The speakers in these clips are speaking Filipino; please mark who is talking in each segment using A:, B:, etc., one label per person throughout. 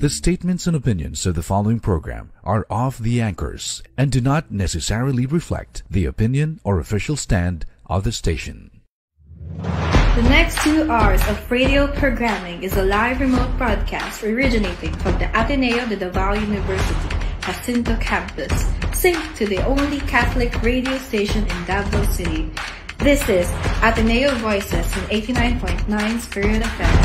A: The statements and opinions of the following program are of the anchors and do not necessarily reflect the opinion or official stand of the station.
B: The next 2 hours of radio programming is a live remote broadcast originating from the Ateneo de Davao University, Jacinto Campus, synced to the only Catholic radio station in Davao City. This is Ateneo Voices on 89.9 Spirit FM.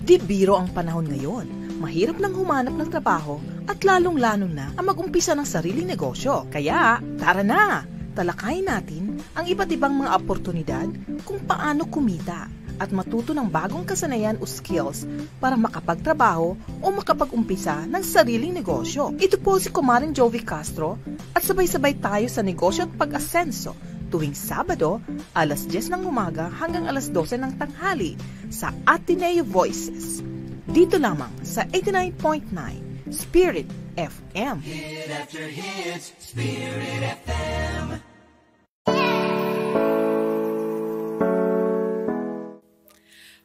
C: Di biro ang panahon ngayon. Mahirap nang humanap ng trabaho at lalong-lalo na ang mag-umpisa ng sariling negosyo. Kaya, tara na! Talakayin natin ang iba't ibang mga oportunidad kung paano kumita at matuto ng bagong kasanayan o skills para makapagtrabaho o makapag-umpisa ng sariling negosyo. Ito po si Kumaring Jovi Castro at sabay-sabay tayo sa negosyo at pag-asenso tuwing Sabado, alas 10 ng umaga hanggang alas 12 ng tanghali sa Ateneo Voices. Dito lamang sa 89.9 Spirit FM.
D: Hit after hit, Spirit FM.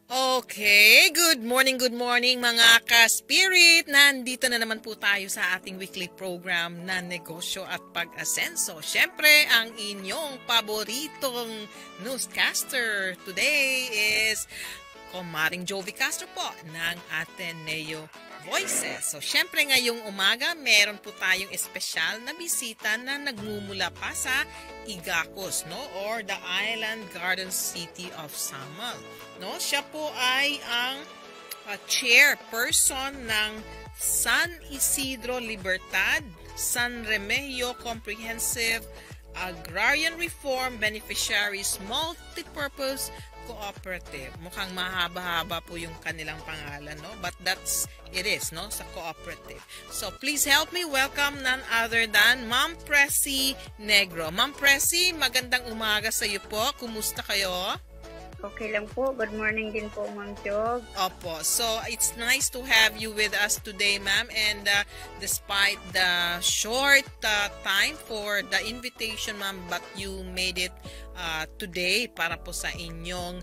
E: Okay, good morning mga ka-spirit. Nandito na naman po tayo sa ating weekly program na Negosyo at Pag-asenso. Siyempre, ang inyong paboritong newscaster today is Kumaring Jovi Castro po ng Ateneo Voices. So, syempre ngayong umaga, meron po tayong espesyal na bisita na nagmumula pa sa Igacos, no? Or the Island Garden City of Samal. No? Siya po ay ang chairperson ng San Isidro Libertad, San Remigio Comprehensive Agrarian Reform Beneficiaries Multipurpose Cooperative. Mukhang mahaba-haba po yung kanilang pangalan, no? But it is, no? Sa cooperative. So, please help me welcome none other than Ma'am Pressy Negro. Ma'am Pressy, magandang umaga sa iyo po. Kumusta kayo?
F: Okay lang po. Good morning din po, Ma'am Jog.
E: Opo. So, it's nice to have you with us today, ma'am. And despite the short time for the invitation, ma'am, but you made it today para po sa inyong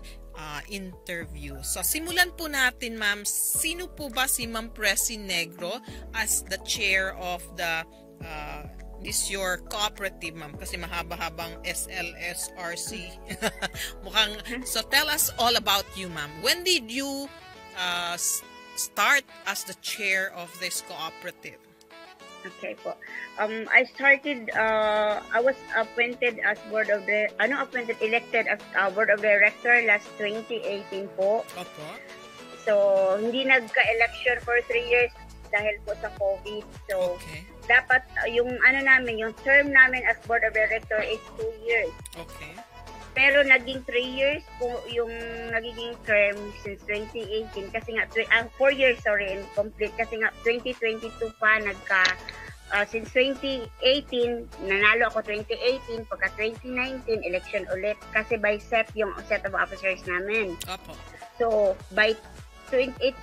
E: interview. So, simulan po natin, ma'am. Sino po ba si Ma'am Pressy Negro as the chair of the this your cooperative, ma'am? Kasi mahaba-habang SLSRC. So, tell us all about you, ma'am. When did you start as the chair of this cooperative?
F: Okay po. I started, I was appointed as elected as board of director last 2018 po.
E: Opo.
F: So, hindi nagka-election for 3 years dahil po sa COVID. So,
E: okay.
F: Dapat yung yung term namin as board of director is 2 years.
E: Okay.
F: Pero naging 3 years po yung nagiging term since 2018 kasi nga 4 years complete kasi nga 2022 pa since 2018 nanalo ako 2018 pagka 2019 election ulit kasi by set yung set of officers namin.
E: Opo.
F: So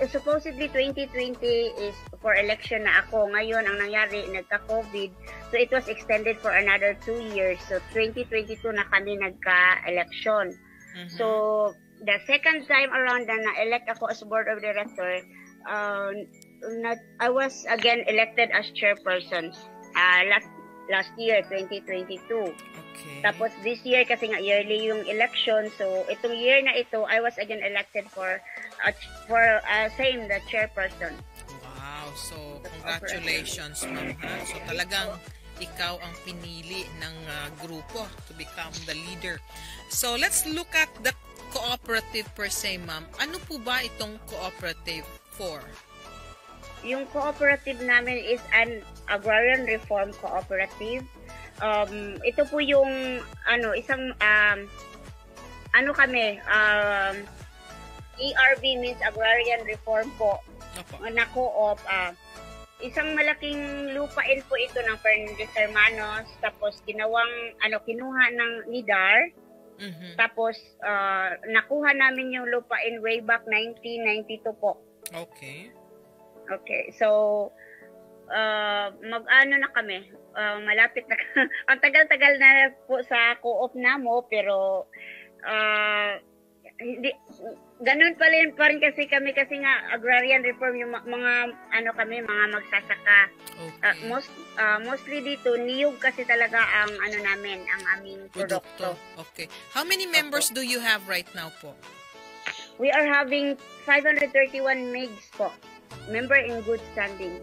F: supposedly 2020 is for election na ako. Ngayon, ang nangyari, nagka-COVID. So, it was extended for another 2 years. So, 2022 na kami nagka-election. Mm-hmm. So, the second time around na na-elect ako as board of director, I was again elected as chairperson last year, 2022.
E: Okay.
F: Tapos this year, kasi nga yearly yung election, so itong year na ito, I was again elected for the chairperson.
E: Wow, so congratulations, ma'am. So talagang ikaw ang pinili ng grupo to become the leader. So let's look at the cooperative per se, ma'am. Ano po ba itong cooperative for?
F: Yung cooperative namin is an agrarian reform cooperative. Ito po yung isang ERB means agrarian reform po. Na co-op. Isang malaking lupain po ito ng Fernandez Hermanos, tapos kinuha ng NIDAR.
E: Mm-hmm.
F: Tapos nakuha namin yung lupain way back 1992 po.
E: Okay.
F: So mag-ano na kami, malapit na ang tagal-tagal na po sa co-op na mo, pero hindi ganun pa rin kasi kami kasi nga agrarian reform yung mga ano kami mga magsasaka.
E: Okay.
F: Mostly dito niyog kasi talaga ang ano namin, ang aming produkto.
E: Okay. How many members do you have right now po?
F: We are having 531 MIGs po. Member in good standing.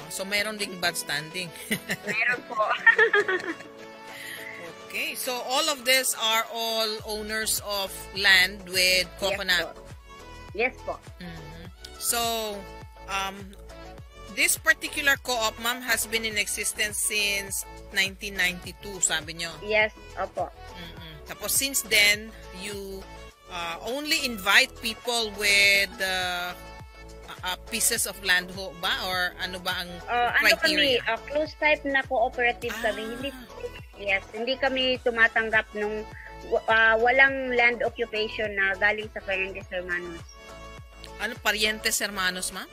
E: So meron ding bad standing.
F: Meron po.
E: Okay. So all of this are all owners of land with coconut.
F: Yes po.
E: Mhm. So this particular co-op, ma'am, has been in existence since 1992, sabi nyo.
F: Yes, opo.
E: Tapos since then, you only invite people with pieces of land ho ba? Or ano ba ang criteria?
F: Ano kami, close type na cooperative kami. Hindi kami tumatanggap nung walang land occupation na galing sa Fernandez Hermanos.
E: Ano, Parientes Hermanos, ma'am?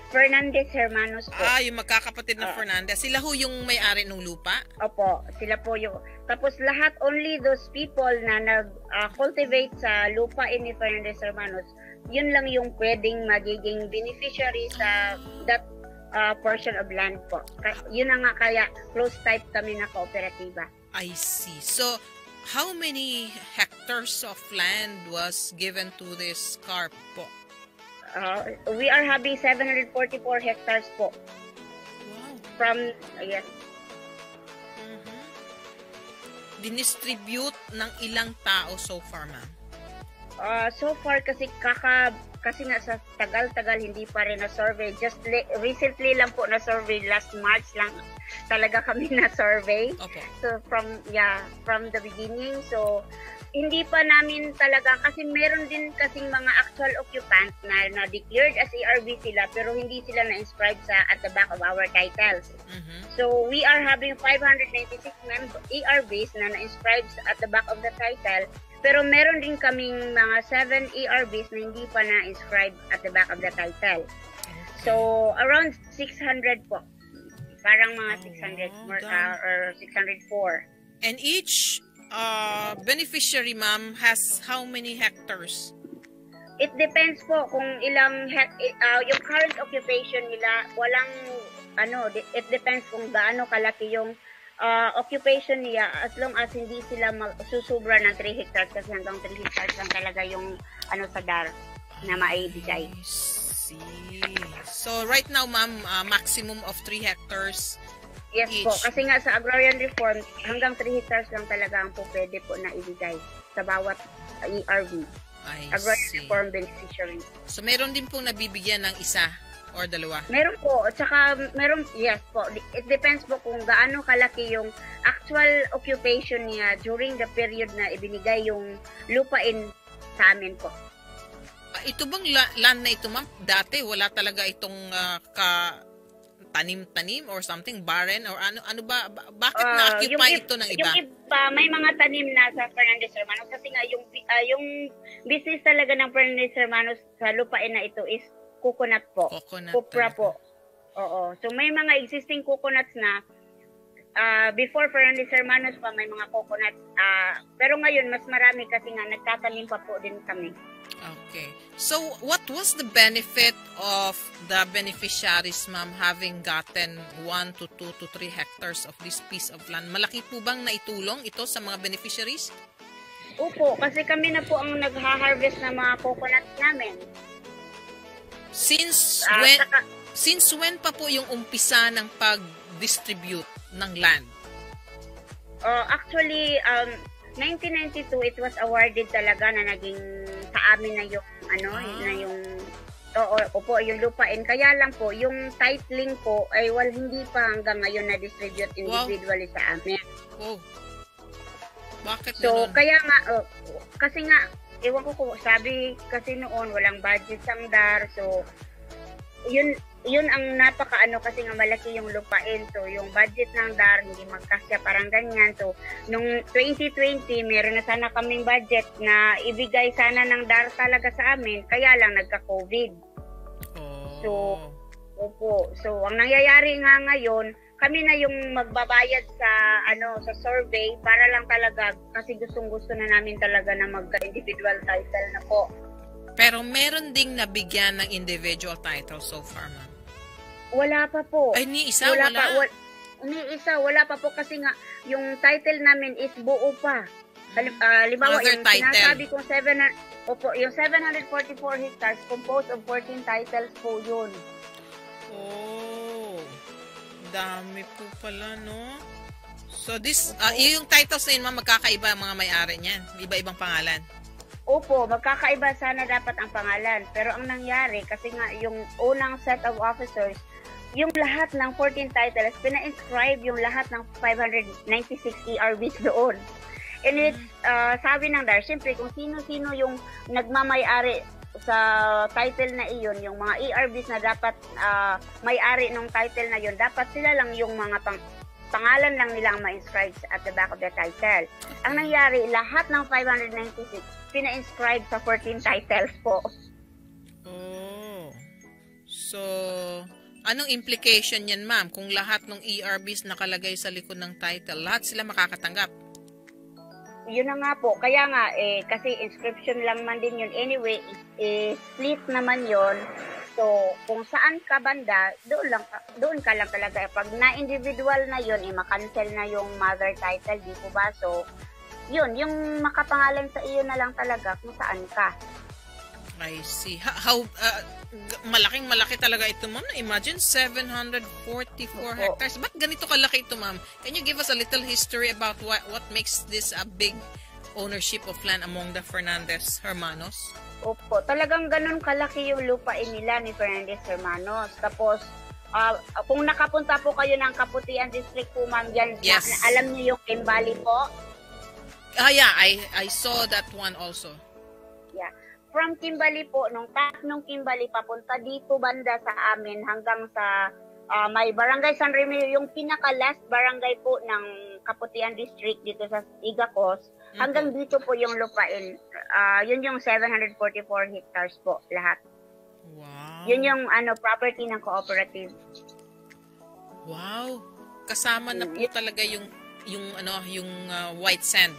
F: Fernandez Hermanos po.
E: Yung magkakapatid ng Fernandez. Sila ho yung may-ari ng lupa?
F: Opo, sila po yung... Tapos lahat, only those people na nag-cultivate sa lupa ni Fernandez Hermanos, yun lang yung pwedeng magiging beneficiary sa that portion of land po. Yun na nga kaya close type kami na kooperatiba.
E: I see. So, how many hectares of land was given to this CARP po?
F: We are having 744 hectares po.
E: Wow.
F: From, yes.
E: Dinistribute ng ilang tao so far, ma'am?
F: So far kasi kasi nga sa tagal-tagal hindi pa rin na-survey. Just recently lang po na-survey, last March lang talaga kami na-survey.
E: Okay.
F: So from the beginning, so hindi pa namin talaga kasi meron din kasing mga actual occupants na declared as ARB sila pero hindi sila na-inscribe at the back of our titles. So we are having 596 ARBs na na-inscribe at the back of the title. Pero meron din kaming mga 7 ARBs na hindi pa na-inscribe at the back of the title. So, around 600 po. Parang mga 600 or 604.
E: And each beneficiary, ma'am, has how many hectares?
F: It depends po kung ilang yung current occupation nila, it depends kung gaano kalaki yung occupation niya as long as hindi sila susubra ng 3 hectares kasi hanggang 3 hectares lang talaga yung sa DAR na maibigay.
E: I see. So right now, ma'am, maximum of 3 hectares
F: yes
E: each.
F: Po, kasi nga sa agrarian reform hanggang 3 hectares lang talaga ang pwede po na ibigay sa bawat ERB. Agrarian reform beneficiary.
E: So meron din pong nabibigyan ng isa or dalawa? Meron
F: po. At saka, yes po. It depends po kung gaano kalaki yung actual occupation niya during the period na ibinigay yung lupain sa amin po.
E: Ito bang land na ito, ma'am? Dati, wala talaga itong tanim-tanim or something, barren or ano ba? Bakit na-occupy ito ng iba?
F: Yung iba, may mga tanim na sa Fernandez Hermanos kasi nga yung business talaga ng Fernandez Hermanos sa lupain na ito is coconut po. Cupra po. Oo. So may mga existing coconuts na before Fernandez Hermanos pa may mga coconuts. Pero ngayon mas marami kasi nga nagtatanim pa po din kami.
E: Okay. So what was the benefit of the beneficiaries, ma'am, having gotten 1 to 2 to 3 hectares of this piece of land? Malaki po bang naitulong ito sa mga beneficiaries?
F: Opo, kasi kami na po ang nagha-harvest ng mga coconuts namin.
E: Since when pa po yung umpisa ng pag-distribute ng land?
F: Actually, 1992 it was awarded talaga na naging sa amin na yung yung lupain. Kaya lang po yung titling po ay hindi pa hanggang ngayon na distribute individually sa amin.
E: Oh. Bakit
F: so
E: ganun?
F: Kaya nga kasi nga ewan ko sabi kasi noon walang budget ang DAR, so yun ang kasi nga malaki yung lupain, so yung budget ng DAR hindi magkasya parang ganyan. So nung 2020 meron na sana kaming budget na ibigay sana ng DAR talaga sa amin, kaya lang nagka-COVID. So ang nangyayari nga ngayon, kami na yung magbabayad sa sa survey para lang talaga kasi gustong-gusto na namin talaga na magka-individual title na po.
E: Pero meron ding nabigyan ng individual title so far, ma'am?
F: Wala pa po.
E: Ay, ni isa? Wala?
F: Ni isa, wala pa po kasi nga yung title namin is buo pa. Halimbawa, yung sinasabi kong 744 hectares composed of 14 titles po yun.
E: Oh, dami po pala, no? So, yung titles na yun, ma'am, magkakaiba ang mga may-ari niyan? Iba-ibang pangalan?
F: Opo, magkakaiba sana dapat ang pangalan. Pero ang nangyari, kasi nga yung unang set of officers, yung lahat ng 14 titles, pina-inscribe yung lahat ng 596 ERBs doon. And it's, sabi ng DAR, siyempre kung sino-sino yung nagmamay-ari sa title na iyon, yung mga ERBs na dapat may-ari ng title na yun, dapat sila lang yung mga pangalan lang nilang ma-inscribe at the back of the title. Ang nangyari, lahat ng 596, pina-inscribe sa 14 titles po.
E: Oh. So, anong implication yan, ma'am? Kung lahat ng ERBs nakalagay sa likod ng title, lahat sila makakatanggap?
F: Yun na nga po. Kaya nga, kasi inscription lang man din yun. Anyway, split naman yun. So, kung saan ka banda, doon ka lang talaga. Pag na-individual na yun, makancel na yung mother title, di po ba? So, yun, yung makapangalan sa iyo na lang talaga kung saan ka.
E: I see. How malaking-malaki talaga ito, ma'am. Imagine 744 hectares. Ba't ganito kalaki ito, ma'am? Can you give us a little history about what makes this a big ownership of land among the Fernandez Hermanos?
F: Opo, talagang ganun kalaki yung lupain nila ni Fernandez Hermanos. Tapos, kung nakapunta po kayo ng Kaputian District po, ma'am, yan,
E: yes.
F: Alam niyo yung Kimbali po?
E: Yeah, I saw that one also.
F: Yeah. From Kimbali po, nung Kimbali papunta dito banda sa amin hanggang sa may Barangay San Remilio, yung pinaka-last barangay po ng Kaputian District dito sa Igacos, hanggang dito po yung lupain. Yun yung 744 hectares po lahat.
E: Wow.
F: Yun yung property ng cooperative.
E: Wow. Kasama na po talaga yung white sand.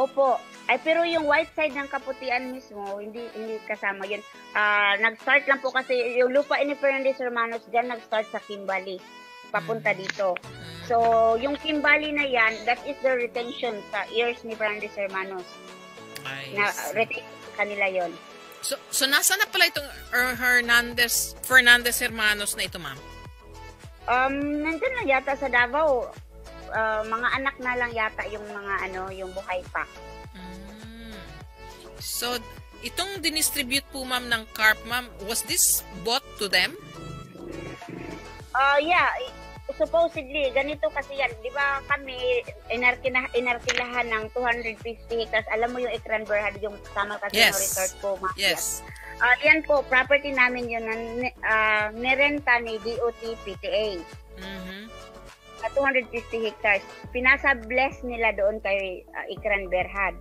F: Opo. Ay, pero yung white side ng Kaputian mismo, hindi kasama yun. Nag-start lang po kasi yung lupa ni Fernandez Hermanos, dyan nag-start sa Kimbali, papunta dito. So, yung Kimbali na yan, that is the retention sa ears ni Fernandez Hermanos. Retention kanila yon.
E: So nasa na pala itong Fernandez Hermanos na ito, ma'am?
F: Nandun lang yata sa Davao. Mga anak na lang yata yung mga yung buhay pa.
E: So, itong dinistribute po, ma'am, ng CARP, ma'am, was this bought to them?
F: Yeah. Supposedly, ganito kasi yan. Di ba kami, inarkilahan ng 250 hectares. Alam mo yung Ikran Berhad, yung kasama kasi ng resort po, ma'am.
E: Yes.
F: Yan po, property namin yun na nirenta ni DOT PTA. Na 250 hectares. Pinasa-bless nila doon kay Ikran Berhad.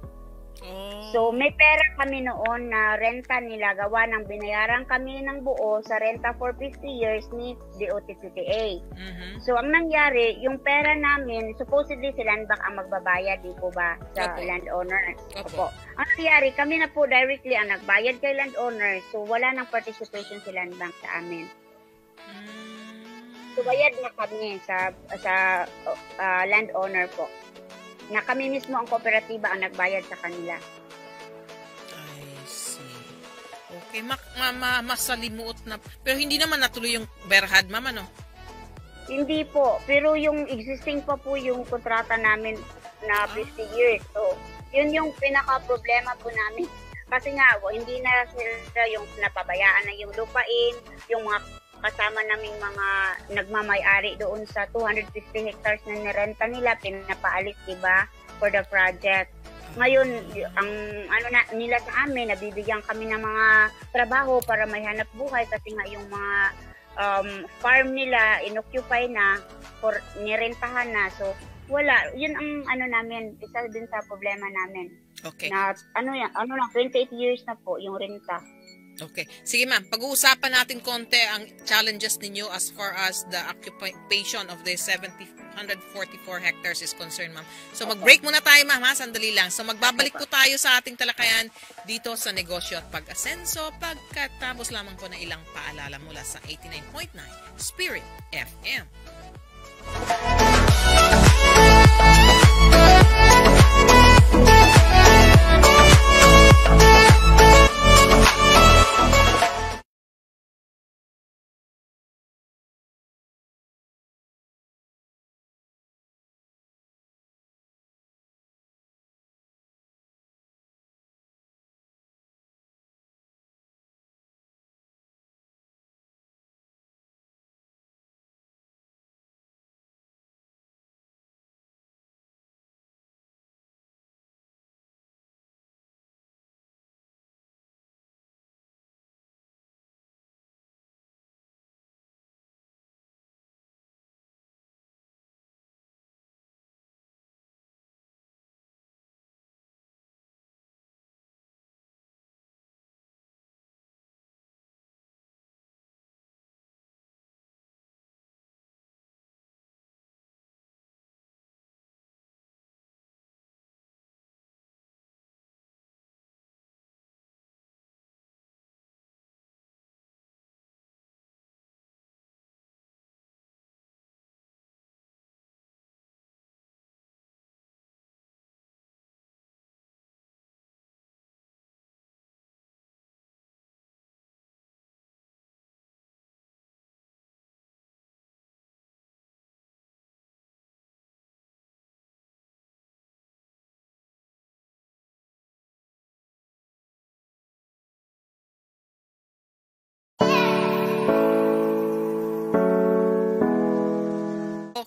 E: Oh.
F: So, may pera kami noon na renta nila, gawa ng binayaran kami ng buo sa renta for 50 years ni DOT-PTA. So, ang nangyari, yung pera namin, supposedly si Landbank ang magbabayad, di po ba, sa landowner. Opo. Ang nangyari, kami na po directly ang nagbayad kay landowner, so wala nang participation si Landbank sa amin. So, bayad na kami sa landowner po. Na kami mismo ang kooperatiba ang nagbayad sa kanila.
E: I see. Okay, masalimuot na. Pero hindi naman natuloy yung Berhad, ma'am, ano?
F: Hindi po. Pero yung existing pa po yung kontrata namin na 50 years. So, yun yung pinaka-problema po namin. Kasi nga, hindi na sila yung napabayaan na yung lupain, yung mga kasama naming mga nagmamay-ari doon sa 250 hectares na nirenta nila, pinapaalis, diba, for the project. Ngayon, ang nila sa amin, nabibigyan kami ng mga trabaho para may hanap buhay kasi nga yung mga farm nila, inoccupy na, nirentahan na. So, wala. Yun ang namin, isa din sa problema namin.
E: Okay.
F: Na, 28 years na po yung renta.
E: Okay. Sige ma'am, pag-uusapan natin konti ang challenges ninyo as far as the occupation of the 744 hectares is concerned, ma'am. So mag-break muna tayo, ma'am, ha? Sandali lang. So magbabalik po tayo sa ating talakayan dito sa negosyo at pag-asenso pagkatapos lamang po na ilang paalala mula sa 89.9 Spirit FM.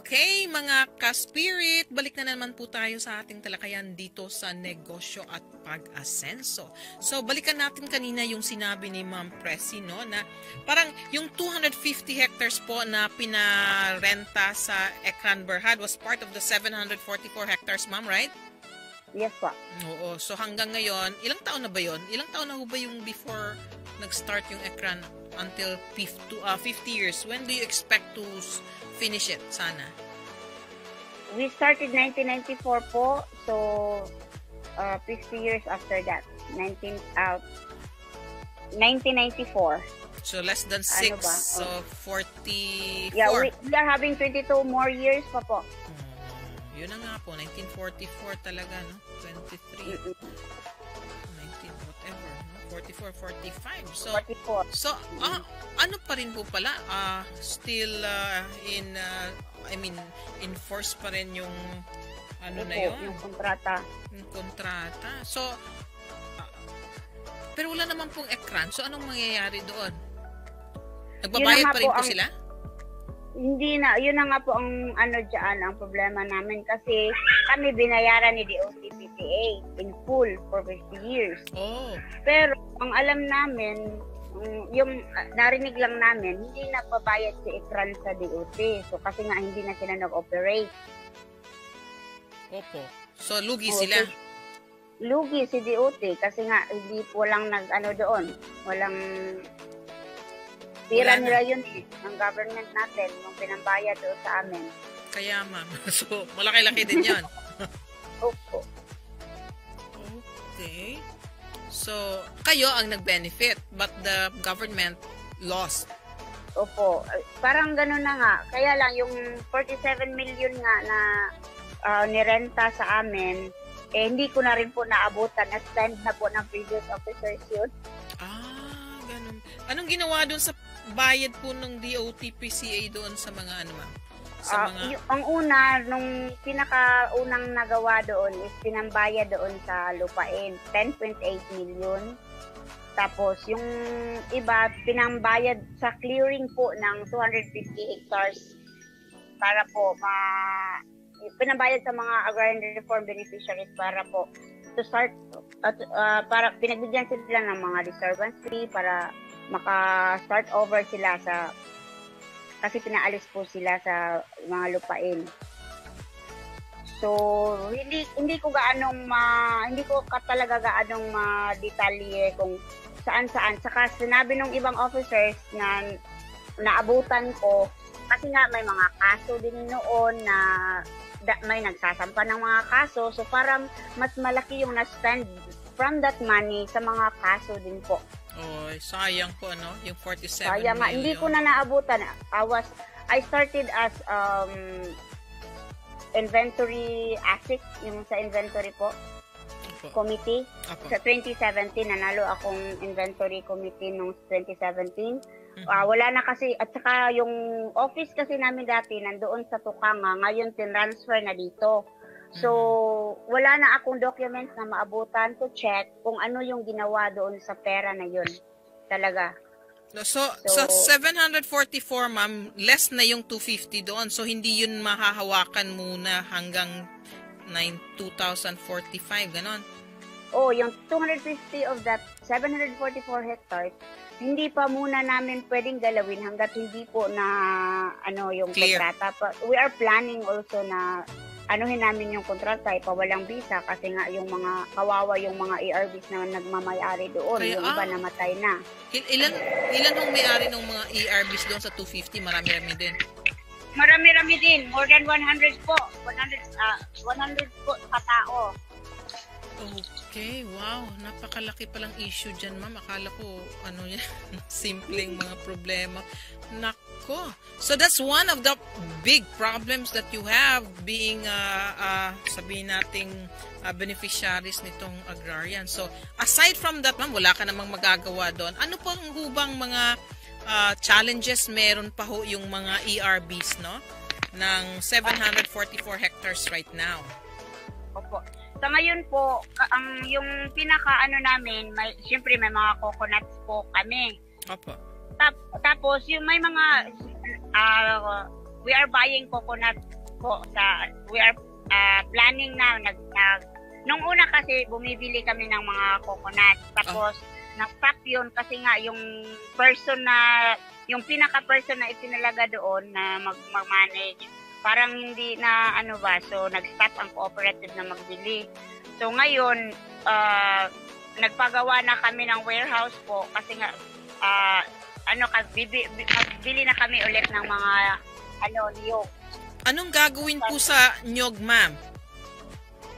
E: Okay, mga ka-spirit, balik na naman po tayo sa ating talakayan dito sa negosyo at pag-asenso. So, balikan natin kanina yung sinabi ni Ma'am Presi, no, na parang yung 250 hectares po na pinarenta sa Ekran Berhad was part of the 744 hectares, ma'am, right?
F: Yes po.
E: Oo, so hanggang ngayon, ilang taon na ba yon? Ilang taon na ho ba yung before nag-start yung Ekran until 50 years? When do you expect to finish it, sana?
F: We started 1994 po, so 50 years after that, 1994.
E: So less than 6, so 44.
F: Yeah, we are having 22 more years pa po.
E: Yun na nga po, 1944 talaga, no? 23. 19, whatever, no? 44, 45. So,
F: 44.
E: So, ano pa rin po pala? Still in force pa rin yung ano na yun?
F: Yung kontrata.
E: Yung kontrata. So, pero wala naman pong Ekran. So, anong mangyayari doon? Nagbabayad pa rin po sila?
F: Hindi na. Yun na nga po ang dyan, ang problema namin. Kasi kami binayaran ni DOT-PCA in full for 50 years.
E: Oh.
F: Pero ang alam namin, yung narinig lang namin, hindi nagbabayad si Ekran sa DOT. So kasi nga hindi na sila nag-operate.
E: Opo. So lugi sila?
F: Lugi si DOT kasi nga hindi po lang doon. Walang tira nila yun ng government natin, yung pinambayad doon sa amin.
E: Kaya ma'am. So malaki-laki din yun.
F: Opo.
E: Okay. So, kayo ang nag-benefit, but the government lost.
F: Opo. Parang gano'n na nga. Kaya lang, yung 47 million nga na nirenta sa amin, hindi ko na rin po naabutan. Na-spend na po ng previous officers yun.
E: Ganun. Anong ginawa doon sa bayad po ng DOT-PCA doon sa mga ma'am?
F: Ang una, nung pinakaunang nagawa doon is pinambayad doon sa lupain, 10.8 million. Tapos yung iba, pinambayad sa clearing po ng 250 hectares para po pinambayad sa mga agrarian reform beneficiaries para po to start, para pinagbigyan sila ng mga disturbance fee para maka-start over sila kasi pinaalis po sila sa mga lupain. So, hindi ko talaga gaanong ma-detalye kung saan-saan. Saka sinabi ng ibang officers na naabutan ko, kasi nga may mga kaso din noon na may nagsasampa ng mga kaso. So parang mas malaki yung na-spend from that money sa mga kaso din po.
E: Oh, sayang po, ano? Yung 47
F: Sayang nga,
E: million.
F: hindi ko na naabutan. I started as inventory ASIC, yung sa inventory po, committee.
E: Apo.
F: Sa 2017, nanalo akong inventory committee noong 2017. Wala na kasi, at saka yung office kasi namin dati nandoon sa Tukanga, ngayon tinransfer na dito. So, wala na akong documents na maabutan to check kung ano yung ginawa doon sa pera na yun. Talaga.
E: So, sa 744, ma'am, less na yung 250 doon. So, hindi yun mahahawakan muna hanggang 2045, ganon.
F: Oh, yung 250 of that 744 hectares, hindi pa muna namin pwedeng galawin hanggat hindi po na yung
E: Clear.
F: kontrata. We are planning also na anuhin namin yung kontrata, ipawalang visa kasi nga yung mga kawawa yung mga ARVs na nagmamayari doon,
E: Kaya,
F: yung iba namatay na.
E: Ilan hong may-ari ng mga ERBs doon sa 250? Marami-rami din.
F: Marami-rami din, more than 100 po. 100 po katao.
E: Okay, wow. Napakalaki palang issue dyan, ma'am. Akala ko, yan, simpleng mga problema. Nako. So that's one of the big problems that you have being, sabihin nating, beneficiaries nitong agrarian. So, aside from that, ma'am, wala ka namang magagawa doon. Ano po ang hubang mga challenges meron pa ho yung mga ERBs, no? Ng 744 hectares right now.
F: Opo. Sa ngayon po, yung namin, siyempre may mga coconuts po kami.
E: Opo.
F: Tapos, yung may mga, we are buying coconuts po. We are planning na, nung una kasi, bumibili kami ng mga coconuts. Tapos, na-stop yun kasi nga yung pinaka-person na itinalaga doon na mag-manage, parang hindi na so nag-stop ang cooperative na magbili. So ngayon, nagpagawa na kami ng warehouse po kasi nga, magbili na kami ulit ng mga niyog.
E: Anong gagawin po sa nyog, ma'am?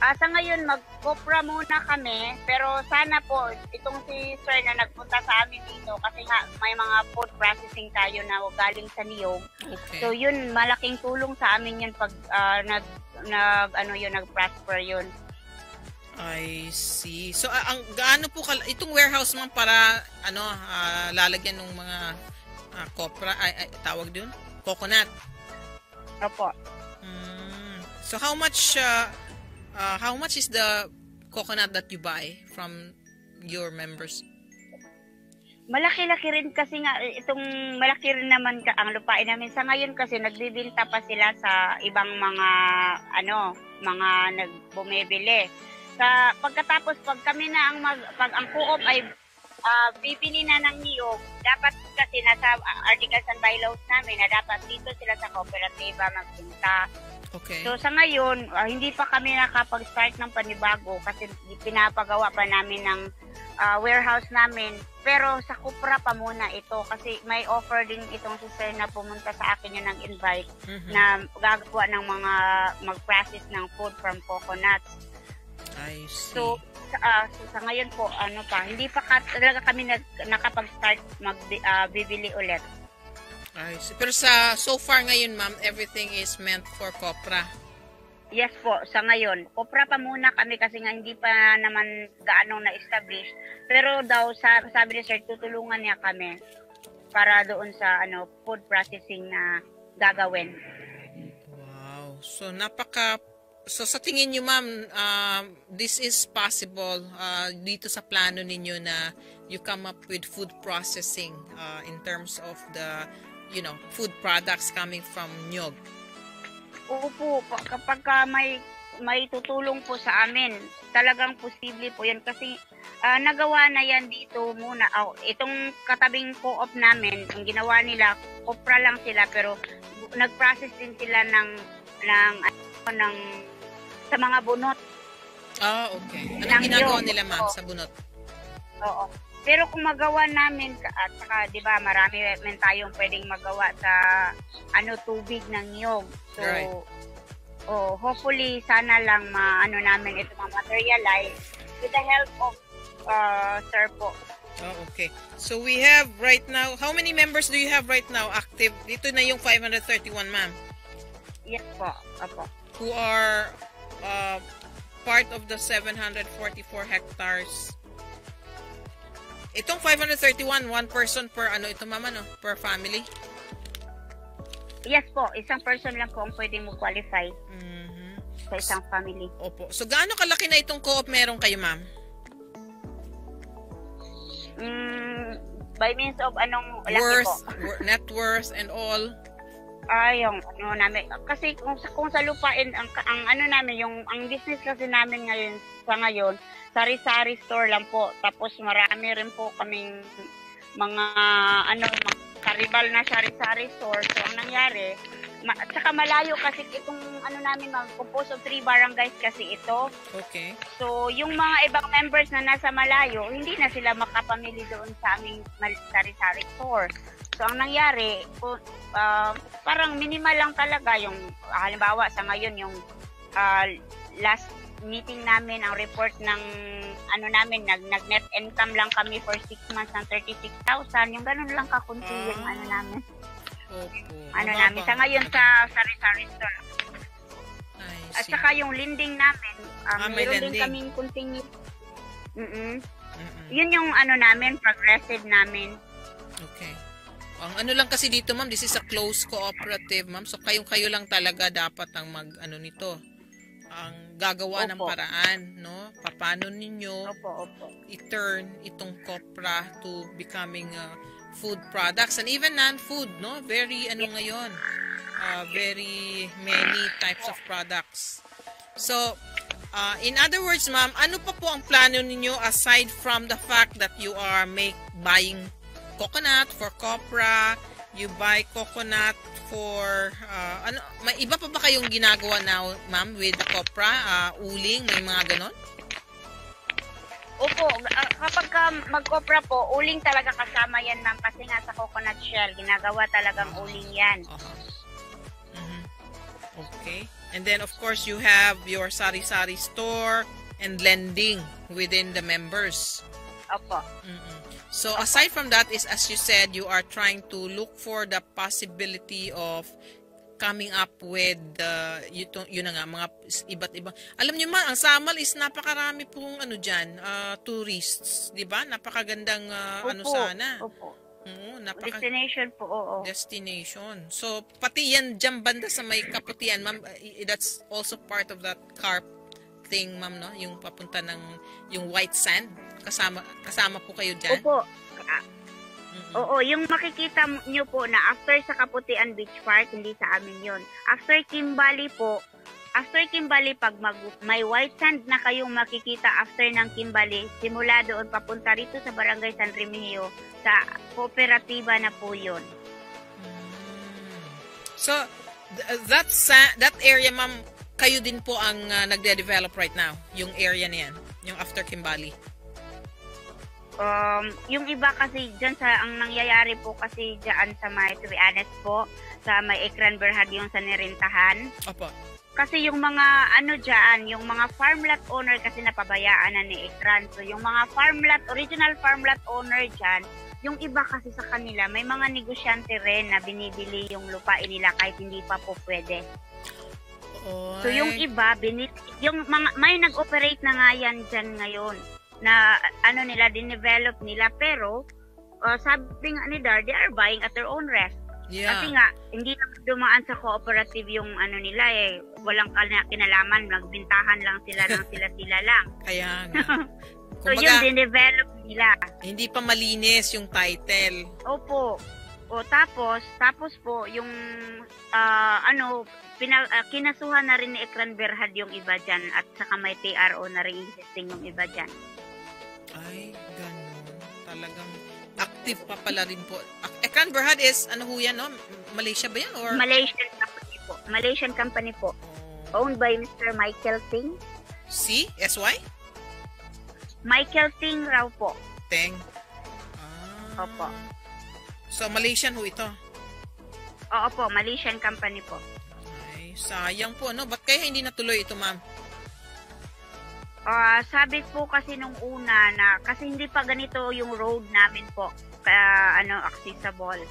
F: Sa ngayon, mag-copra muna kami, pero sana po, itong si Sir na nagpunta sa amin dito, kasi nga may mga food processing tayo na galing sa niyog.
E: Okay.
F: So yun, malaking tulong sa amin yun pag nag-prosper yun.
E: I see. So, gaano po itong warehouse, ma'am, para, lalagyan ng mga copra, tawag doon? Coconut.
F: Opo.
E: So, how much is the coconut that you buy from your members?
F: Malaki-laki rin kasi nga, malaki rin naman ang lupain namin. Sa ngayon kasi nagbibinta pa sila sa ibang mga, mga nagbumibili. Pagkatapos, pag kami na pag ang co-op ay bibili na ng niyog, dapat kasi nasa articles and bylaws namin na dapat dito sila sa kooperatiba magbinta.
E: Okay.
F: So sa ngayon, hindi pa kami nakapag-start ng panibago kasi pinapagawa pa namin ng warehouse namin. Pero sa Cupra pa muna ito kasi may offer din itong si Sir na pumunta sa akin yun ng invite na gagawa ng mga mag-process ng food from coconuts.
E: I see.
F: So sa ngayon po, hindi pa talaga kami nakapag-start bibili ulit.
E: I see. Pero so far ngayon, ma'am, everything is meant for copra.
F: Yes po, sa ngayon. Copra pa muna kami kasi nga hindi pa naman gaano na-establish. Pero daw, sabi ni Sir, tutulungan niya kami para doon sa food processing na gagawin.
E: Wow. So sa tingin niyo, ma'am, this is possible dito sa plano ninyo na you come up with food processing in terms of the food products coming from nyog?
F: Opo, kapag may tutulong po sa amin, talagang posible po yan kasi nagawa na yan dito muna. Itong katabing co-op namin, ang ginawa nila, kopra lang sila pero nag-process din sila ng sa mga bunot.
E: Okay. Anong ginagawa nila, ma'am, sa bunot?
F: Oo. Pero kung magawa namin, at saka, di ba, marami men tayong pwedeng magawa sa tubig ng niyog. So,
E: Right.
F: hopefully, sana lang namin ito ma-materialize with the help of Sir po.
E: Oh, okay. So we have right now, how many members do you have right now active? Dito na yung 531, ma'am.
F: Yes po. Apo.
E: Who are part of the 744 hectares. Itong 531, one person per ito mama no? Per family?
F: Yes po. Isang person lang po ang pwedeng mag-qualify sa isang family.
E: Opo. So gaano kalaki na itong co-op meron kayo, ma'am?
F: By means of anong laki
E: Worth,
F: po?
E: net worth and all.
F: Yung namin kasi kung sa lupain ang namin ang business kasi namin ngayon sari-sari store lang po, tapos marami rin po kaming mga karibal na sari-sari store. So ang nangyari at saka malayo kasi itong namin composed of 3 barangays kasi ito.
E: Okay.
F: So yung mga ibang members na nasa malayo, hindi na sila makapamili doon sa aming sari-sari store. So, ang nangyari, parang minimal lang talaga yung, halimbawa sa ngayon, yung last meeting namin, ang report ng, namin, nag-net income lang kami for 6 months ng 36,000. Yung ganun lang kakunti yung namin.
E: Opo.
F: Namin. Sa ngayon, sa sari-sari store. At saka yung lending namin, meron din kaming kunting, yun yung namin, progressive namin.
E: Okay. Ang lang kasi dito, ma'am, this is a close cooperative, ma'am. So, kayo lang talaga dapat ang nito. Ang gagawa ng paraan, no? Paano ninyo i-turn itong copra to becoming food products and even non-food, no? Very, ngayon, very many types of products. So, in other words, ma'am, ano pa po ang plano ninyo aside from the fact that you are buying coconut for copra, you buy coconut for may iba pa ba kayong ginagawa now, ma'am, with the copra, uling, may mga ganon?
F: Opo, kapag mag-copra po, uling talaga kasama yan, ma'am, kasi nga sa coconut shell, ginagawa talagang uling yan.
E: Okay. And then, of course, you have your sari-sari store and lending within the members.
F: Opo.
E: So, aside from that is, as you said, you are trying to look for the possibility of coming up with, yun na nga, mga iba't ibang. Alam niyo ma, ang Samal is napakarami pong tourists, di ba? Napakagandang sana.
F: Opo.
E: Destination
F: po, oo.
E: Destination. So, pati yan dyan banda sa may Kaputian, ma'am, that's also part of that carp thing, ma'am, no? Yung papunta yung white sand. Kasama po kayo dyan?
F: Opo. Oo, yung makikita nyo po na after sa Kaputian Beach Park, hindi sa amin yun. After Kimbali, pag may white sand na kayong makikita after ng Kimbali, simula doon papunta rito sa Barangay San Remigio, sa kooperatiba na po yun.
E: So, that area, ma'am, kayo din po ang nagde-develop right now, yung area na yan, yung after Kimbali?
F: Yung iba kasi dyan ang nangyayari po kasi dyan sa may, to be honest po, sa may Ekran Berhad yung sa nirintahan.
E: Opo.
F: Kasi yung mga dyan, yung mga farm lot owner kasi napabayaan na ni Ekran. So yung mga original farm lot owner dyan, yung iba kasi sa kanila, may mga negosyante rin na binibili yung lupain nila kahit hindi pa po pwede.
E: Oy.
F: So yung iba, may nag-operate na nga yan dyan ngayon na nila, dinevelop nila, pero sabi nga ni Dar, they are buying at their own risk.
E: Yeah.
F: Kasi nga, hindi na dumaan sa cooperative yung nila walang kinalaman, nagbintahan lang sila ng sila lang.
E: Kaya nga.
F: So yung dinevelop nila.
E: Hindi pa malinis yung title.
F: Opo. Tapos po, yung kinasuhan na rin ni Ekran Berhad yung iba dyan at saka may TRO na rin existing yung iba dyan.
E: Ay, ganun. Talagang active pa pala rin po. Ekran Berhad is, ho yan, no? Malaysia ba yan? Or?
F: Malaysian company po. Malaysian company po. Owned by Mr. Michael Ting.
E: C? SY?
F: Michael Ting raw po.
E: Teng.
F: Opo.
E: So, Malaysian ho ito.
F: Oo po, Malaysian company po.
E: Ay, sayang po, no? Ba't kaya hindi natuloy ito, ma'am?
F: Sabi po kasi nung una na, kasi hindi pa ganito yung road namin po, kaya accessible.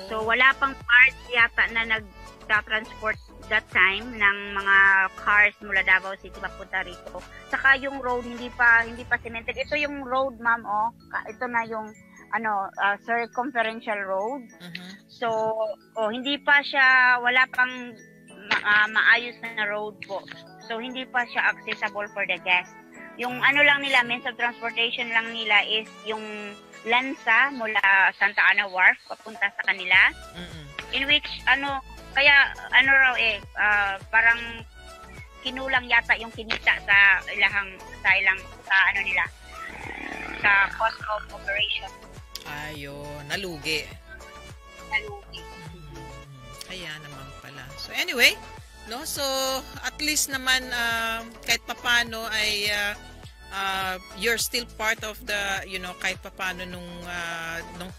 F: So, wala pang parts yata na nag-transport that time ng mga cars mula Davao City papunta rito. Saka yung road hindi pa cemented. Ito yung road, ma'am, ito na yung circumferential road. So, hindi pa siya, wala pang maayos na road po. So, hindi pa siya accessible for the guests. Yung lang nila, means of transportation lang nila is yung lansa mula Santa Ana Wharf papunta sa kanila. In which, parang kinulang yata yung kinita sa cost of operation.
E: Ayun, nalugi. Kaya naman pala. So anyway, no, so at least naman kahit papano ay you're still part of the, kahit papano nung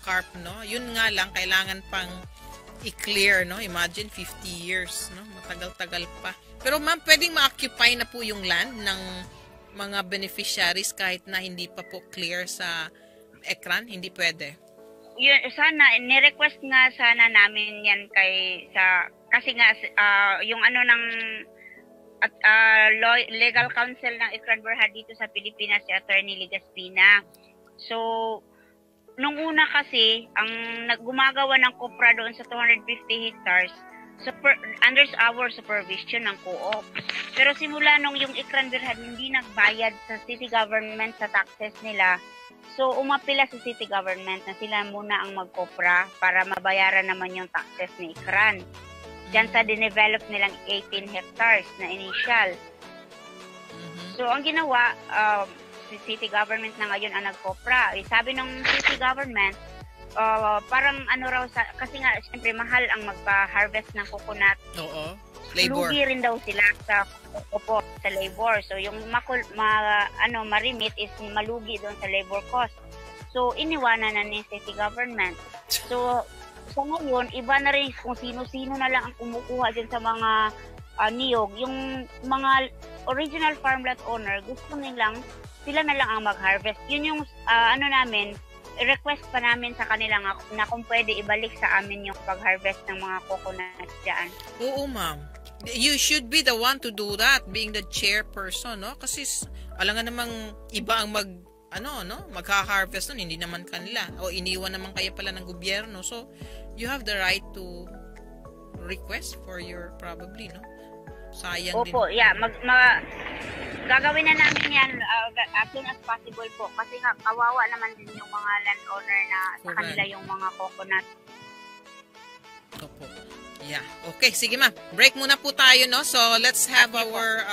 E: CARP, no. Yun nga lang, kailangan pang i-clear, no. Imagine 50 years, no. Matagal-tagal pa. Pero ma'am, pwedeng ma-occupy na po yung land ng mga beneficiaries kahit na hindi pa po clear sa ekran, hindi pwede.
F: Yun, sana ni-request nga sana namin yan kasi nga yung ng legal counsel ng Ikran Berhad dito sa Pilipinas, si Attorney Ligaspina. So nung una kasi ang gumagawa ng kopra doon sa 250 hectares under our supervision ng co-op. Pero simula nung yung Ikran Berhad hindi nagbayad sa city government sa taxes nila, so umapila sa city government na sila muna ang magkopra para mabayaran naman yung taxes ni Ikran. Diyan sa dinevelop nilang 18 hectares na initial. So ang ginawa, si city government na ngayon ang nagkopra. Sabi ng city government, parang kasi nga siyempre mahal ang magpa-harvest ng coconut.
E: Oo. Labor.
F: Lugi rin daw sila sa labor. So yung marimit is malugi doon sa labor cost. So iniwanan na ni city government. So sa ngayon, iba na rin kung sino-sino na lang ang kumukuha din sa mga niyog. Yung mga original farmland owner, gusto nilang sila na lang ang mag-harvest. Yun yung namin, request pa namin sa kanila na kung pwede ibalik sa amin yung pag-harvest ng mga coconuts dyan.
E: Oo, ma'am. You should be the one to do that, being the chairperson, no? Kasi alam nga namang iba ang magha-harvest nun, hindi naman kanila. O iniwan naman kayo pala ng gobyerno. So, you have the right to request for your probably, no? Sayang din.
F: Opo, yeah. Gagawin na namin yan as soon as possible po. Kasi kawawa naman din yung mga landowner na sa kanila yung mga coconut.
E: Opo. Yeah. Okay, sige ma'am. Break muna po tayo, no? So, let's have our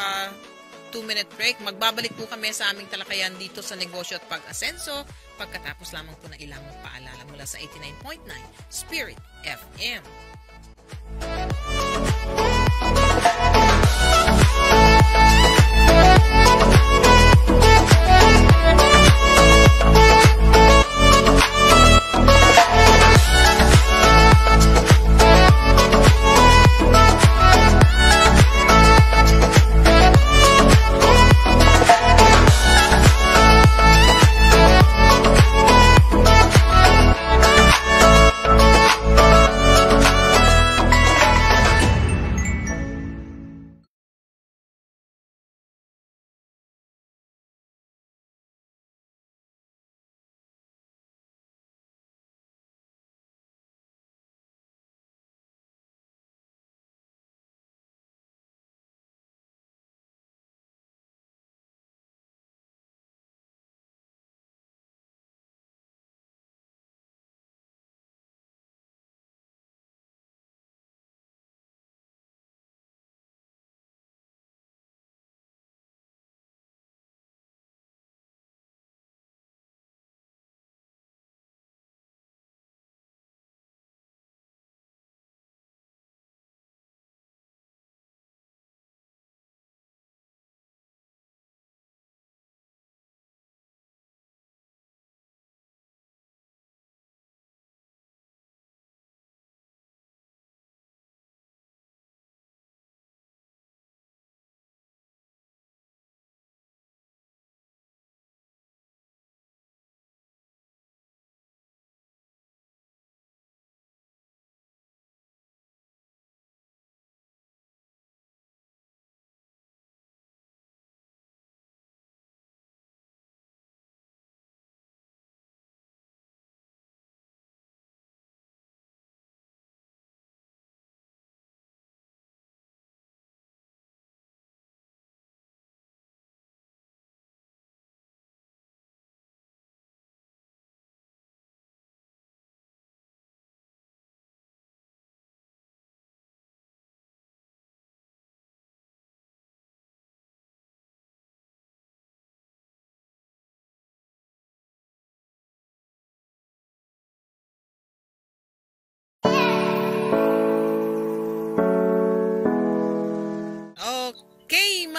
E: 2-minute break. Magbabalik po kami sa aming talakayan dito sa Negosyo at Pag-asenso pagkatapos lamang po ng ilang paalala mula sa 89.9 Spirit FM.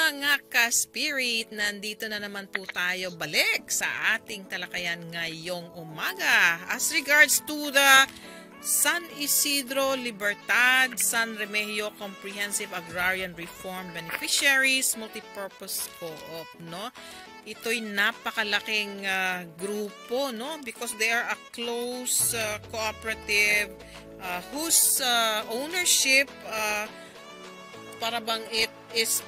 E: Mga ka-spirit, nandito na naman po tayo balik sa ating talakayan ngayong umaga. As regards to the San Isidro Libertad, San Remigio Comprehensive Agrarian Reform Beneficiaries Multipurpose Co-op, no? Ito'y napakalaking grupo, no? Because they are a close cooperative whose ownership para bang it is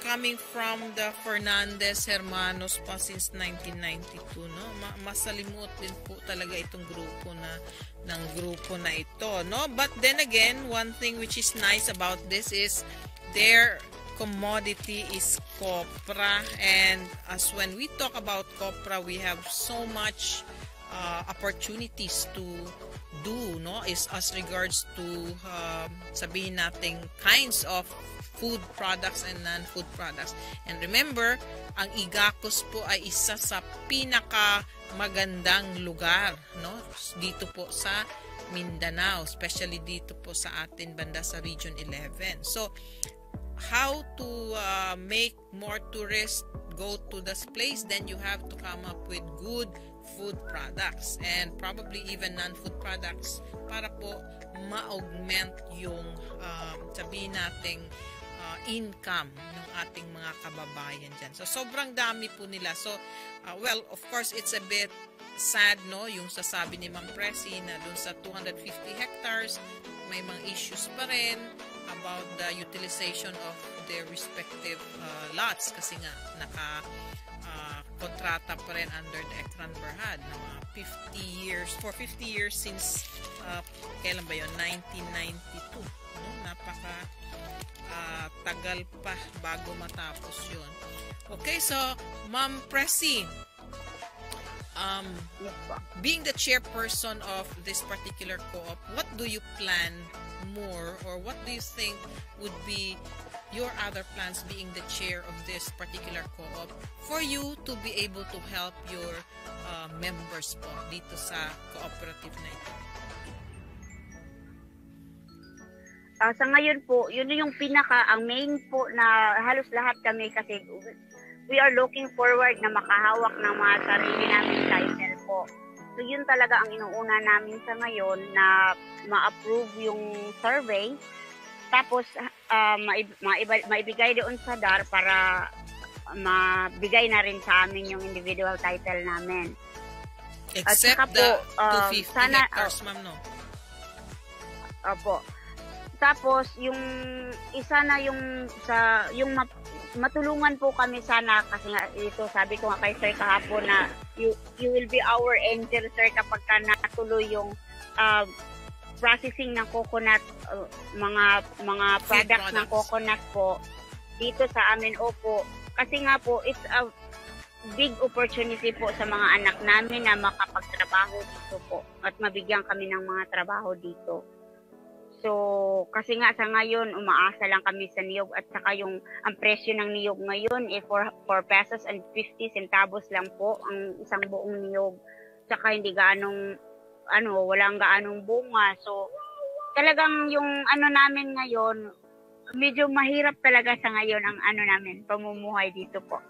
E: coming from the Fernandez Hermanos pa since 1992, no? Masalimot din po talaga itong grupo na ito, no? But then again, one thing which is nice about this is their commodity is copra, and as when we talk about copra, we have so much opportunities to do, no? Is as regards to sabihin nating kinds of food products and non-food products. And remember, ang Igacos po ay isa sa pinaka magandang lugar, no? Dito po sa Mindanao, especially dito po sa atin banda sa Region 11. So, how to make more tourists go to this place? Then you have to come up with good food products and probably even non-food products para po ma-augment yung sabihin nating income ng ating mga kababayan dyan. So, sobrang dami po nila. So, well, of course, it's a bit sad, no? Yung sasabi ni Ma'am Presi na dun sa 250 hectares, may mga issues pa rin about the utilization of their respective lots kasi nga kontrata pa rin under the Ekran Berhad na mga 50 years, for 50 years since kailan ba yun? 1992, no? Napaka tagal pa bago matapos yun. Okay, so Ma'am Presi, being the chairperson of this particular co-op, what do you plan more, or what do you think would be your other plans being the chair of this particular co-op for you to be able to help your members po dito sa cooperative na ito?
F: Sa ngayon po, yun yung ang main po na halos lahat kami kasi we are looking forward na makahawak ng mga sarili namin title po. So yun talaga ang inuuna namin sa ngayon, na ma-approve yung survey, tapos maibigay doon sa DAR para mabigay na rin sa amin yung individual title namin.
E: Except the 250 hectares, ma'am, no?
F: Opo. Tapos yung isa na yung matulungan po kami sana, kasi nga ito sabi ko nga kay sir kahapon na you will be our angel, sir, kapag ka natuloy yung processing ng coconut, mga products ng coconut po dito sa amin. Opo, kasi nga po it's a big opportunity po sa mga anak namin na makapagtrabaho dito po at mabigyan kami ng mga trabaho dito. So, kasi nga sa ngayon, umaasa lang kami sa niyog, at saka ang presyo ng niyog ngayon 4 pesos and 50 centavos lang po ang isang buong niyog. Saka hindi walang gaanong bunga. So, talagang yung namin ngayon, medyo mahirap talaga sa ngayon ang namin, pamumuhay dito po.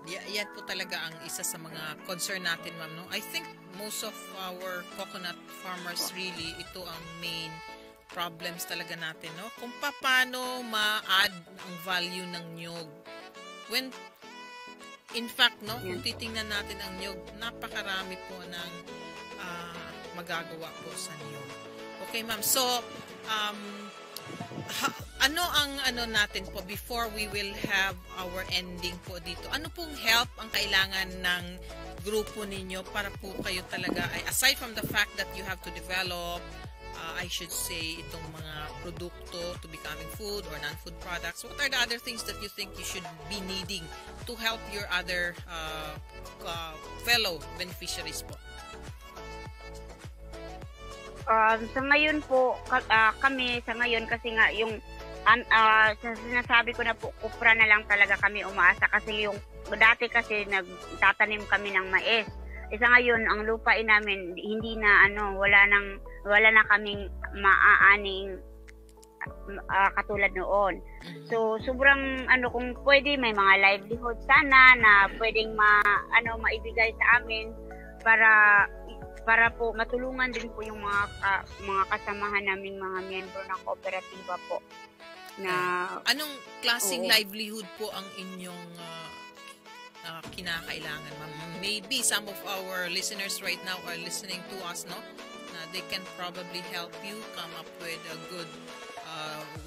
E: Yan po talaga ang isa sa mga concern natin, ma'am, no? I think most of our coconut farmers really, ito ang main problems talaga natin, no? Kung paano ma-add ang value ng nyog. When in fact, no, kung titingnan natin ang nyog, napakarami po ng magagawa po sa nyog. Okay, ma'am. So, ano ang natin po before we will have our ending po dito? Ano pong help ang kailangan ng grupo ninyo para po kayo talaga ay, aside from the fact that you have to develop I should say itong mga produkto to becoming food or non-food products, what are the other things that you think you should be needing to help your other fellow beneficiaries po?
F: Sa ngayon po, kami sa ngayon, kasi nga yung sinasabi ko na po, kupra na lang talaga kami umaasa, kasi yung dati kasi nagtatanim kami ng mais. Isa ngayon, ang lupain namin hindi na wala na kaming maaaning katulad noon. So sobrang kung pwede may mga livelihood sana na pwedeng maibigay sa amin para po matulungan din po yung mga kasamahan naming mga miyembro ng kooperatiba po. Na
E: anong klaseng livelihood po ang inyong kinakailangan, ma'am? Maybe some of our listeners right now are listening to us, no? They can probably help you come up with a good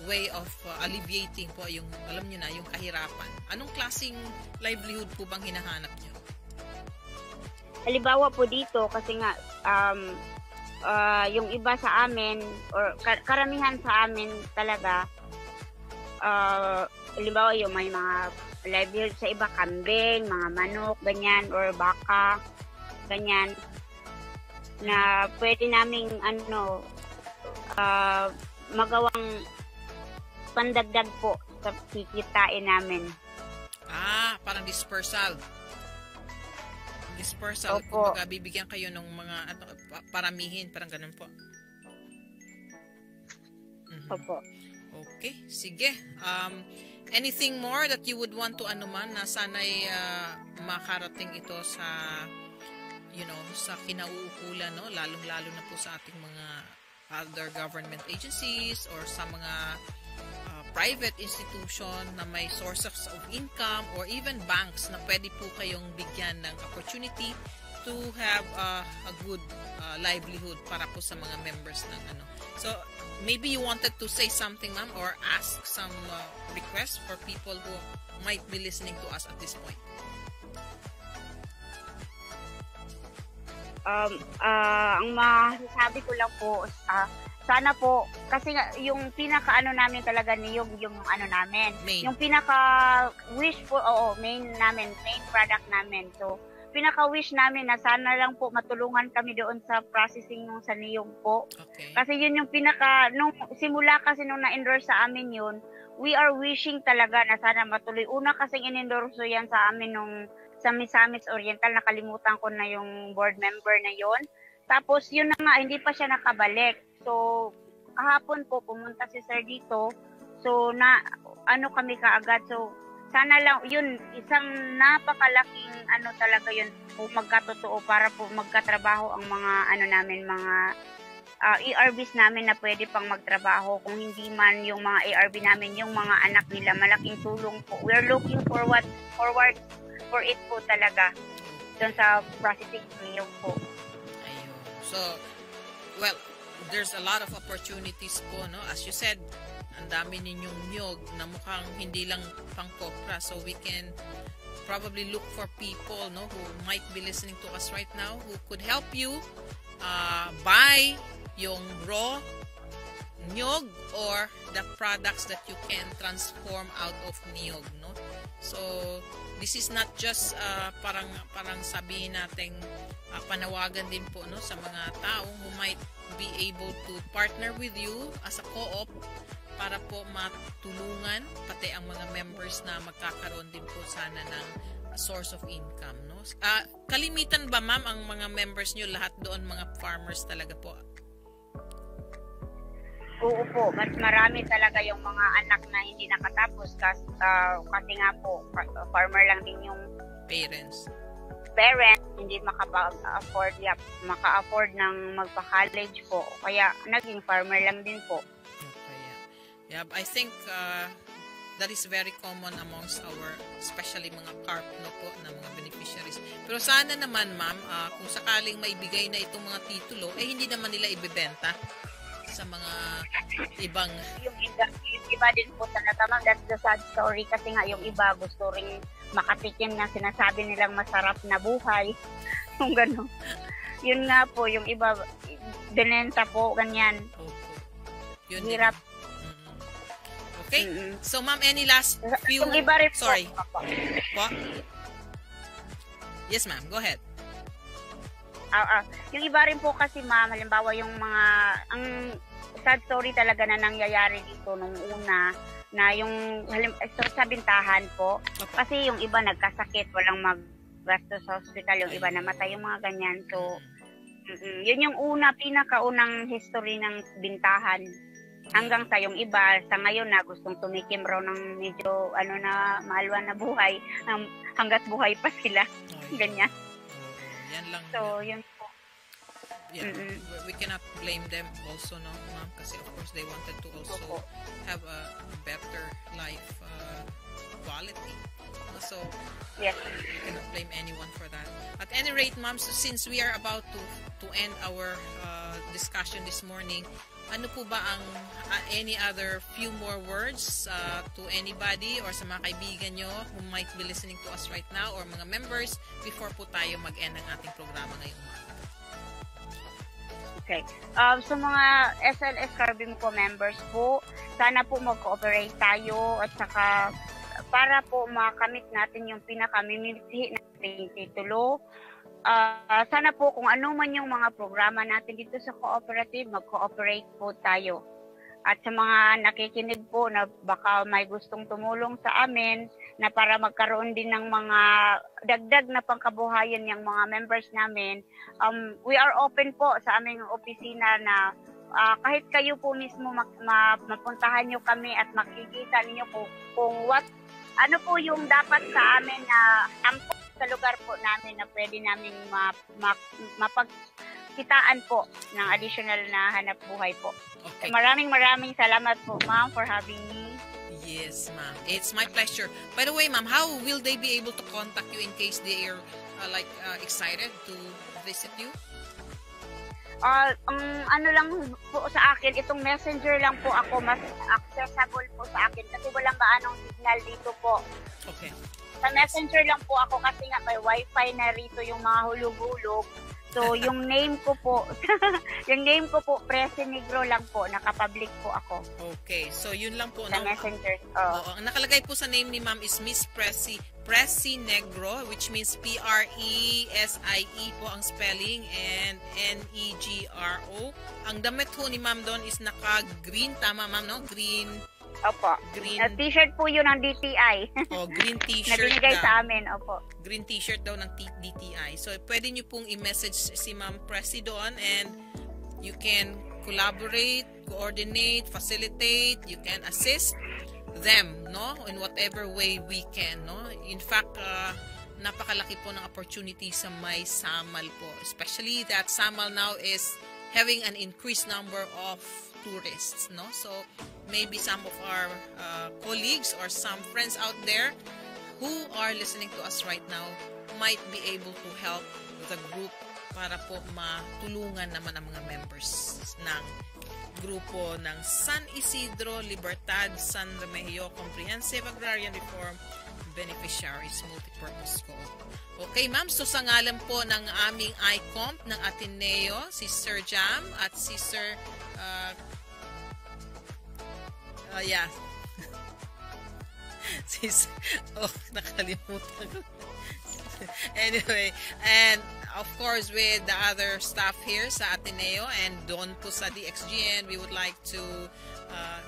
E: way of alleviating po yung, alam nyo na, yung kahirapan. Anong klaseng livelihood po bang hinahanap nyo?
F: Halimbawa po dito, kasi nga, yung iba sa amin, or karamihan sa amin talaga, halimbawa yung may mga livelihood sa iba, kambing, mga manok, ganyan, or baka, ganyan, na pwede naming magawang pandagdag po sa kikitain namin.
E: Parang dispersal.
F: Opo.
E: Kumbaga bibigyan kayo ng mga paramihin, parang ganun po.
F: Opo.
E: Okay, sige. Anything more that you would want to na sana'y makarating ito sa sa kinauukulan, no? Lalong-lalo na po sa ating mga other government agencies or sa mga private institution na may sources of income, or even banks na pwede po kayong bigyan ng opportunity to have a good livelihood para po sa mga members ng So, maybe you wanted to say something, ma'am, or ask some requests for people who might be listening to us at this point.
F: Ang masasabi ko lang po, sana po, kasi yung namin talaga yung namin.
E: Main.
F: Yung wish po, main product namin. So, wish namin na sana lang po matulungan kami doon sa processing ng sa niyog po.
E: Okay.
F: Kasi yun yung nung simula kasi nung na-endorse sa amin yun, we are wishing talaga na sana matuloy. Una kasing in-endorse yan sa amin nung sa Misamis Oriental, nakalimutan ko na yung board member na yon. Tapos yun na nga, hindi pa siya nakabalik. So, kahapon po pumunta si sir dito. So, kami kaagad. So, sana lang, yun, isang napakalaking talaga yun po magkatotoo para po magkatrabaho ang mga namin, mga ERBs namin na pwede pang magtrabaho. Kung hindi man yung mga ERB namin, yung mga anak nila, malaking tulong po. We're looking forward for it po talaga doon sa processing niyo po.
E: Ayun. So, well, there's a lot of opportunities po, no? As you said, ang dami ninyong niyog na mukhang hindi lang pang kopra. So, we can probably look for people, no, who might be listening to us right now who could help you buy yung raw niyog or the products that you can transform out of niyog, no? So, this is not just parang sabihin nating panawagan din po, no, sa mga taong who might be able to partner with you as a co-op para po matulungan pati ang mga members na magkakaroon din po sana ng source of income, no? Kalimitan ba, ma'am, ang mga members nyo lahat doon mga farmers talaga po?
F: Oo po, mas marami talaga yung mga anak na hindi nakatapos kasi nga po, farmer lang din yung
E: Parents,
F: hindi maka-afford ng magpa-college po. Kaya naging farmer lang din po.
E: okay, yeah, I think that is very common amongst our, especially mga CARP, no po, na mga beneficiaries. Pero sana naman, ma'am, kung sakaling maibigay na itong mga titulo, hindi naman nila ibebenta sa mga ibang...
F: Yung iba din po talaga, ma'am, that's the sad story. Kasi nga yung iba gusto rin makatikim na sinasabi nilang masarap na buhay. Yung gano'n. Yun nga po, yung iba, binenta po, ganyan.
E: Opo. Yun
F: Hirap.
E: Okay? So, ma'am, any last few...
F: Yung iba rin
E: Sorry.
F: po.
E: Po? Yes, ma'am. Go ahead.
F: Yung iba rin po kasi, ma'am, halimbawa yung mga... Ang sad story talaga na nangyayari dito nung una, na yung sa bintahan po. Kasi yung iba nagkasakit, walang maggasto sa hospital, yung iba namatay, yung mga ganyan. So, yun yung pinakaunang history ng bintahan. hanggang sa yung iba sa ngayon na gustong tumikim raw ng medyo na maalwan na buhay, hanggat buhay pa sila. Ganyan.
E: Yan lang.
F: So, yun po.
E: Yeah, we cannot blame them also, no, ma'am, kasi of course they wanted to also have a better life quality. So,
F: yes,
E: we cannot blame anyone for that. At any rate, ma'am, so since we are about to end our discussion this morning, ano po ba ang any other few more words to anybody or sa mga kaibigan nyo who might be listening to us right now or mga members before po tayo mag-end ng ating programa ngayong umaga?
F: Okay. So mga SLS Carbim po members po, sana po mag-cooperate tayo at saka para po makamit natin yung pinaka-minimum nating titulo. Sana po kung ano man yung mga programa natin dito sa cooperative, mag-cooperate po tayo. At sa mga nakikinig po na baka may gustong tumulong sa amin na para magkaroon din ng mga dagdag na pangkabuhayan yung mga members namin, we are open po sa aming opisina na kahit kayo po mismo mapuntahan nyo kami at makikita ninyo kung ano po yung dapat sa amin na ampo sa lugar po namin na pwede namin mapagkitaan po ng additional na hanap buhay po.
E: Okay.
F: Maraming salamat po, ma'am, for having me.
E: Yes, ma'am. It's my pleasure. By the way, ma'am, how will they be able to contact you in case they are excited to visit you?
F: Ano lang po sa akin, itong messenger lang po ako, mas accessible po sa akin kasi walang gaanong signal dito po.
E: Okay.
F: Sa messenger lang po ako kasi nga may wifi na rito yung mga hulog-hulog. So, yung name ko po, Presi Negro lang po, nakapublic po ako.
E: Okay, so yun lang po.
F: Sa messenger.
E: Oo, ang nakalagay po sa name ni ma'am is Miss Presi Negro, which means Presie po ang spelling and Negro. Ang damit po ni ma'am doon is naka-green, tama ma'am, no? Green.
F: Opo.
E: Green.
F: T-shirt po yun ng DTI.
E: Green t-shirt.
F: Na binigay sa amin, opo.
E: Green t-shirt daw ng DTI. So, pwede nyo pong i-message si Ma'am Presi doon and you can collaborate, coordinate, facilitate, you can assist them, no? In whatever way we can, no? In fact, napakalaki po ng opportunity sa may Samal po. Especially that Samal now is having an increased number of tourists, no? So maybe some of our colleagues or some friends out there who are listening to us right now might be able to help the group para po matulungan naman ang mga members ng grupo ng San Isidro Libertad San Remigio Comprehensive Agrarian Reform Beneficiaries Multipurpose Co-op. Okay, ma'am. So, sa ngalan po ng aming ICOMP ng Ateneo, si Sir Jam at si Sir nakalimutan ko. Anyway, and of course with the other staff here sa Ateneo and doon po sa DXGN, we would like to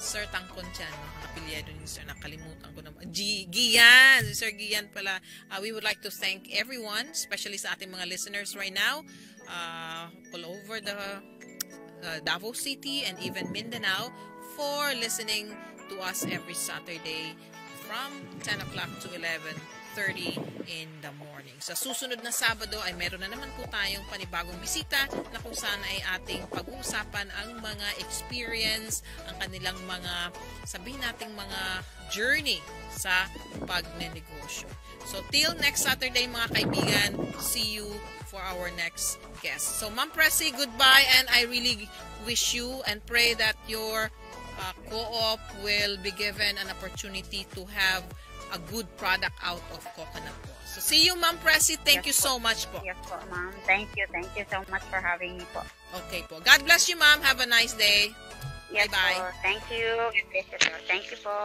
E: Sir Tangkon Chan, apelyido ni Sir, nakalimutan ko naman. Gian, Sir Gian pala. We would like to thank everyone, especially sa ating mga listeners right now, all over the Davao City and even Mindanao, for listening to us every Saturday from 10 o'clock to 11:30 in the morning. Sa susunod na Sabado ay meron na naman po tayong panibagong bisita na kung saan ay ating pag-uusapan ang mga experience, ang kanilang mga, sabihin nating mga journey sa pagnenegosyo. So till next Saturday mga kaibigan, see you for our next guest. So Ma'am Presi, goodbye, and I really wish you and pray that your co-op will be given an opportunity to have a good product out of coconut po. So see you, Ma'am Presi. Thank you so much po.
F: Yes po, ma'am. Thank you. Thank you so much for having me po.
E: Okay po. God bless you, ma'am. Have a nice day.
F: Yes
E: Bye-bye.
F: po. Thank you. God bless you po. Thank you po.